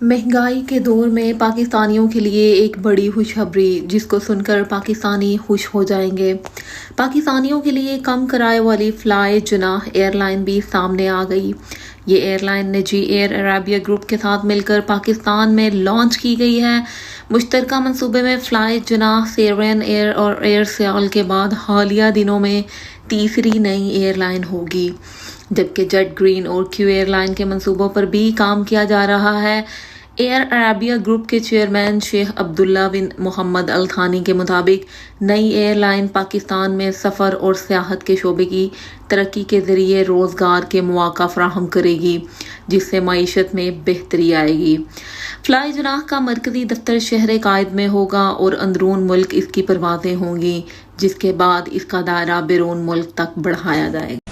महंगाई के दौर में पाकिस्तानियों के लिए एक बड़ी खुशखबरी जिसको सुनकर पाकिस्तानी खुश हो जाएंगे। पाकिस्तानियों के लिए कम किराए वाली फ्लाई जनाह एयरलाइन भी सामने आ गई। ये एयरलाइन निजी एयर अरेबिया ग्रुप के साथ मिलकर पाकिस्तान में लॉन्च की गई है। मुश्तरका मंसूबे में फ्लाई जनाह सेरेन एयर और एयर सियाल के बाद हालिया दिनों में तीसरी नई एयरलाइन होगी, जबकि जेट ग्रीन और क्यू एयरलाइन के मंसूबों पर भी काम किया जा रहा है। एयर अरेबिया ग्रुप के चेयरमैन शेख अब्दुल्ला बिन मोहम्मद अल थानी के मुताबिक नई एयरलाइन पाकिस्तान में सफ़र और सियाहत के शोबे की तरक्की के ज़रिए रोज़गार के मौक़ा फराहम करेगी, जिससे मईशत में बेहतरी आएगी। फ्लाई जनाह का मरकज़ी दफ्तर शहर कायद में होगा और अंदरून मुल्क इसकी परवाज़ें होंगी, जिसके बाद इसका दायरा बैरून मुल्क तक बढ़ाया जाएगा।